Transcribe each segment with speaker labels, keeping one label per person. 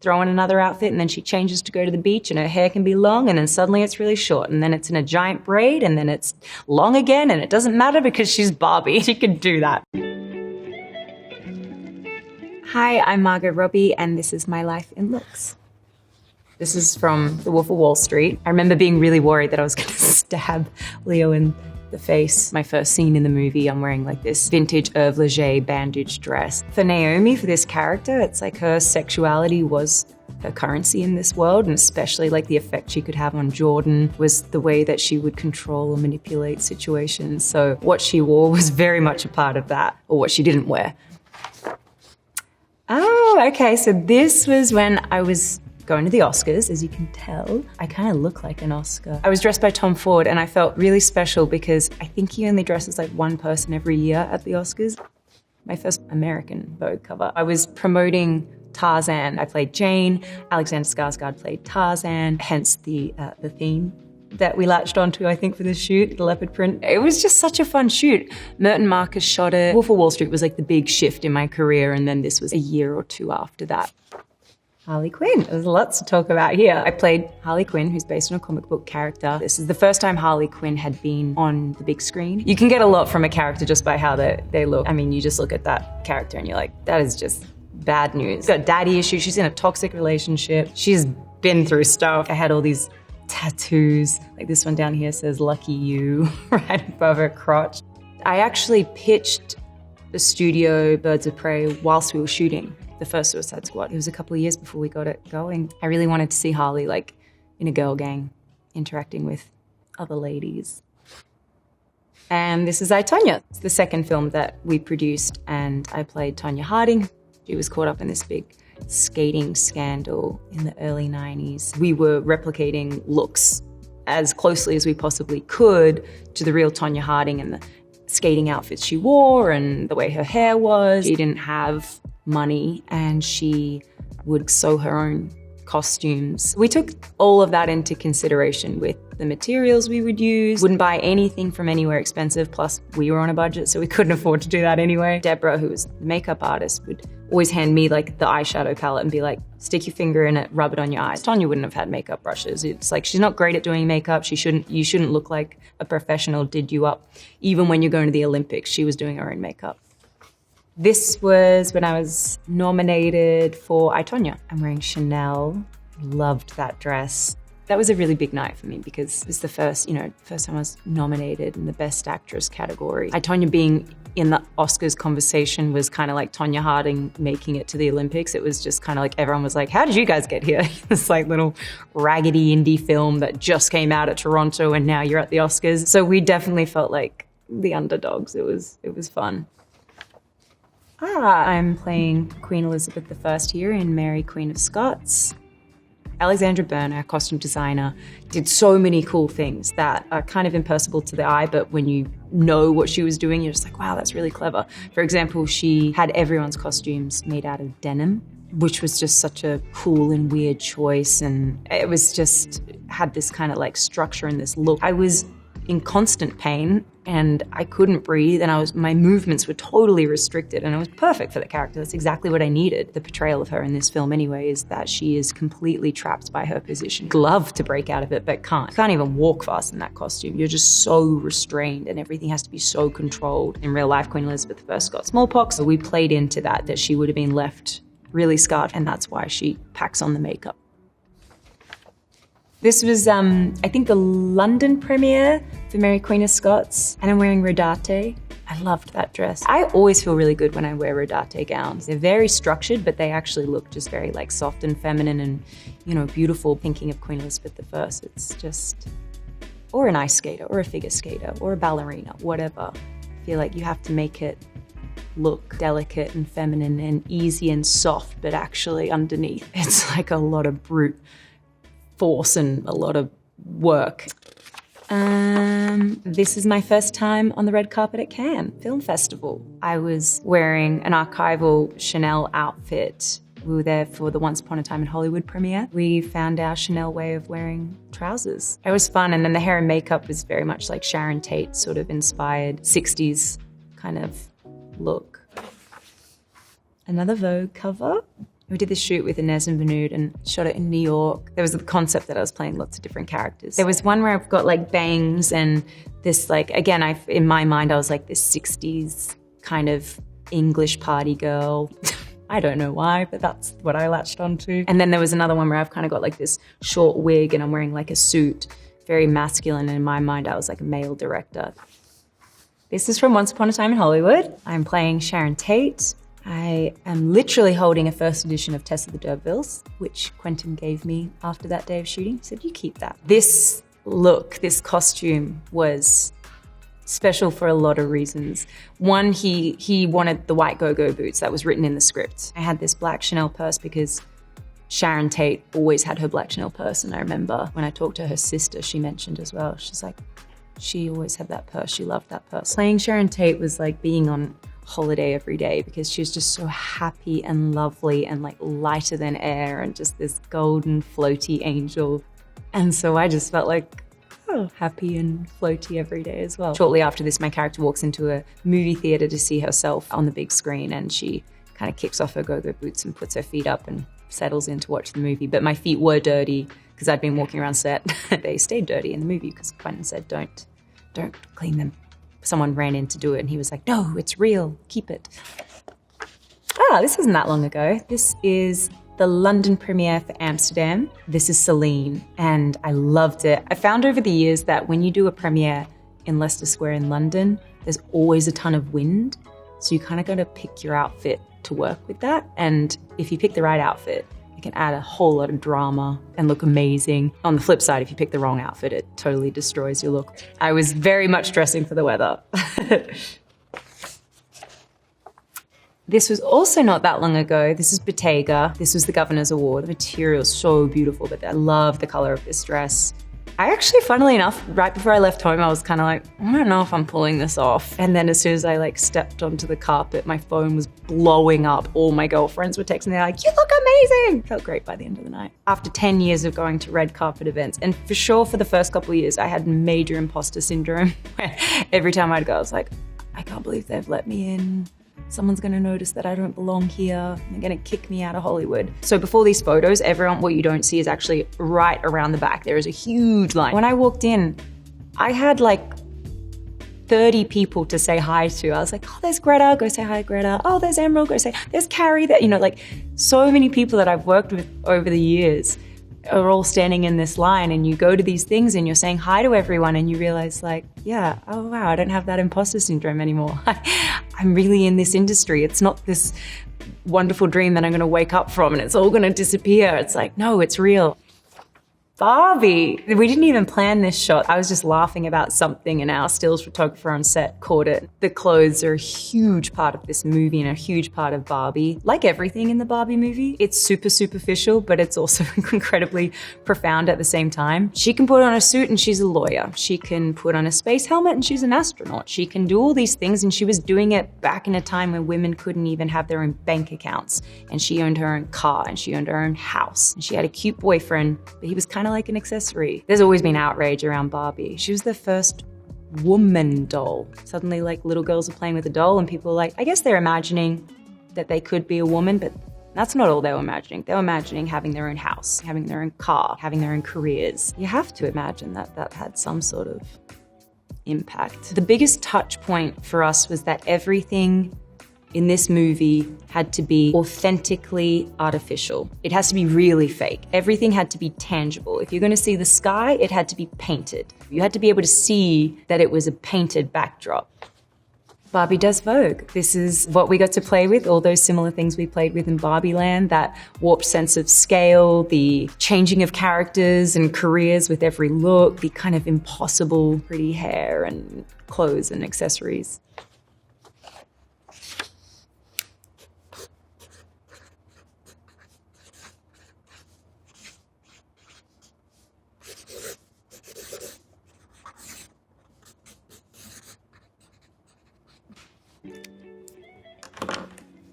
Speaker 1: throw on another outfit, and then she changes to go to the beach, and her hair can be long, and then suddenly it's really short, and then it's in a giant braid, and then it's long again, and it doesn't matter because she's Barbie. She can do that. Hi, I'm Margot Robbie, and this is my life in looks. This is from The Wolf of Wall Street. I remember being really worried that I was going to stab Leo in the face. My first scene in the movie, I'm wearing like this vintage Hervé Leger bandage dress. For Naomi, for this character, it's like her sexuality was her currency in this world, and especially like the effect she could have on Jordan was the way that she would control or manipulate situations. So what she wore was very much a part of that, or what she didn't wear. Oh, okay, so this was when I was going to the Oscars. As you can tell, I kind of look like an Oscar. I was dressed by Tom Ford, and I felt really special because I think he only dresses like one person every year at the Oscars. My first American Vogue cover. I was promoting Tarzan. I played Jane. Alexander Skarsgård played Tarzan, hence the theme that we latched onto, I think, for this shoot, the leopard print. It was just such a fun shoot. Merton Marcus shot it. Wolf of Wall Street was like the big shift in my career, and then this was a year or two after that. Harley Quinn. There's lots to talk about here. I played Harley Quinn, who's based on a comic book character. This is the first time Harley Quinn had been on the big screen. You can get a lot from a character just by how they look. I mean, you just look at that character and you're like, that is just bad news. She's got daddy issues. She's in a toxic relationship. She's been through stuff. I had all these tattoos. Like this one down here says, "Lucky You," right above her crotch. I actually pitched the studio Birds of Prey whilst we were shooting the first Suicide Squad. It was a couple of years before we got it going. I really wanted to see Harley like in a girl gang, interacting with other ladies. And this is I, Tonya. It's the second film that we produced, and I played Tonya Harding. She was caught up in this big skating scandal in the early 90s. We were replicating looks as closely as we possibly could to the real Tonya Harding and the skating outfits she wore and the way her hair was. She didn't have money and she would sew her own costumes. We took all of that into consideration with the materials we would use. Wouldn't buy anything from anywhere expensive, plus we were on a budget, so we couldn't afford to do that anyway. Deborah, who was the makeup artist, would always hand me like the eyeshadow palette and be like, stick your finger in it, rub it on your eyes. Tonya wouldn't have had makeup brushes. It's like, she's not great at doing makeup. You shouldn't look like a professional did you up. Even when you're going to the Olympics, she was doing her own makeup. This was when I was nominated for I, Tonya. I'm wearing Chanel. Loved that dress. That was a really big night for me because it was the first time I was nominated in the Best Actress category. I, Tonya being in the Oscars conversation was kind of like Tonya Harding making it to the Olympics. It was just kind of like everyone was like, how did you guys get here? This like little raggedy indie film that just came out at Toronto and now you're at the Oscars. So we definitely felt like the underdogs. It was fun. I'm playing Queen Elizabeth I here in Mary, Queen of Scots. Alexandra Byrne, our costume designer, did so many cool things that are kind of imperceptible to the eye, but when you know what she was doing, you're just like, wow, that's really clever. For example, she had everyone's costumes made out of denim, which was just such a cool and weird choice, and it was just had this kind of like structure and this look. I was in constant pain and I couldn't breathe, and my movements were totally restricted, and it was perfect for the character. That's exactly what I needed. The portrayal of her in this film anyway is that she is completely trapped by her position. Love to break out of it, but can't. You can't even walk fast in that costume. You're just so restrained and everything has to be so controlled. In real life, Queen Elizabeth I got smallpox, so we played into that she would have been left really scarred, and that's why she packs on the makeup. This was, I think, the London premiere for Mary Queen of Scots, and I'm wearing Rodate. I loved that dress. I always feel really good when I wear Rodate gowns. They're very structured, but they actually look just very like soft and feminine and, beautiful. Thinking of Queen Elizabeth I, it's just, or an ice skater, or a figure skater, or a ballerina, whatever. I feel like you have to make it look delicate and feminine and easy and soft, but actually underneath, it's like a lot of brute force and a lot of work. This is my first time on the red carpet at Cannes Film Festival. I was wearing an archival Chanel outfit. We were there for the Once Upon a Time in Hollywood premiere. We found our Chanel way of wearing trousers. It was fun, and then the hair and makeup was very much like Sharon Tate sort of inspired 60s kind of look. Another Vogue cover. We did this shoot with Nast and shot it in New York. There was a concept that I was playing lots of different characters. There was one where I've got like bangs and this like, again, in my mind, I was like this 60s kind of English party girl. I don't know why, but that's what I latched onto. And then there was another one where I've kind of got like this short wig and I'm wearing like a suit, very masculine. And in my mind, I was like a male director. This is from Once Upon a Time in Hollywood. I'm playing Sharon Tate. I am literally holding a first edition of Tess of the D'Urbervilles, which Quentin gave me after that day of shooting. He said, you keep that. This look, this costume was special for a lot of reasons. One, he wanted the white go-go boots that was written in the script. I had this black Chanel purse because Sharon Tate always had her black Chanel purse. And I remember when I talked to her sister, she mentioned as well, she's like, she always had that purse. She loved that purse. Playing Sharon Tate was like being on holiday every day because she was just so happy and lovely and like lighter than air and just this golden floaty angel. And so I just felt like, oh, happy and floaty every day as well. Shortly after this, my character walks into a movie theater to see herself on the big screen and she kind of kicks off her go-go boots and puts her feet up and settles in to watch the movie. But my feet were dirty because I'd been walking around set. They stayed dirty in the movie because Quentin said, don't clean them. Someone ran in to do it and he was like, no, it's real, keep it. This isn't that long ago. This is the London premiere for Amsterdam. This is Celine and I loved it. I found over the years that when you do a premiere in Leicester Square in London, there's always a ton of wind. So you kind of got to pick your outfit to work with that. And if you pick the right outfit, it can add a whole lot of drama and look amazing. On the flip side, if you pick the wrong outfit, it totally destroys your look. I was very much dressing for the weather. This was also not that long ago. This is Bottega. This was the Governor's Award. The material is so beautiful, but I love the color of this dress. I actually, funnily enough, right before I left home, I was kind of like, I don't know if I'm pulling this off. And then as soon as I like stepped onto the carpet, my phone was blowing up. All my girlfriends were texting me like, you look amazing. Felt great by the end of the night. After 10 years of going to red carpet events, and for sure for the first couple of years, I had major imposter syndrome. Where every time I'd go, I was like, I can't believe they've let me in. Someone's gonna notice that I don't belong here. They're gonna kick me out of Hollywood. So before these photos, everyone, what you don't see is actually right around the back. There is a huge line. When I walked in, I had like 30 people to say hi to. I was like, oh, there's Greta, go say hi, Greta. Oh, there's Emerald, go say, there's Carrie. That, you know, like so many people that I've worked with over the years are all standing in this line, and you go to these things and you're saying hi to everyone and you realize like, yeah, oh wow, I don't have that imposter syndrome anymore. I'm really in this industry. It's not this wonderful dream that I'm gonna wake up from and it's all gonna disappear. It's like, no, it's real. Barbie. We didn't even plan this shot. I was just laughing about something and our stills photographer on set caught it. The clothes are a huge part of this movie and a huge part of Barbie. Like everything in the Barbie movie, it's super superficial, but it's also incredibly profound at the same time. She can put on a suit and she's a lawyer. She can put on a space helmet and she's an astronaut. She can do all these things, and she was doing it back in a time when women couldn't even have their own bank accounts. And she owned her own car and she owned her own house. And she had a cute boyfriend, but he was kind of like an accessory. There's always been outrage around Barbie. She was the first woman doll. Suddenly, like, little girls are playing with a doll and people are like, I guess they're imagining that they could be a woman, but that's not all they were imagining. They were imagining having their own house, having their own car, having their own careers. You have to imagine that that had some sort of impact. The biggest touch point for us was that everything in this movie had to be authentically artificial. It has to be really fake. Everything had to be tangible. If you're gonna see the sky, it had to be painted. You had to be able to see that it was a painted backdrop. Barbie does Vogue. This is what we got to play with, all those similar things we played with in Barbie Land, that warped sense of scale, the changing of characters and careers with every look, the kind of impossible pretty hair and clothes and accessories.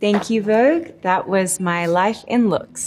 Speaker 1: Thank you, Vogue. That was my life in looks.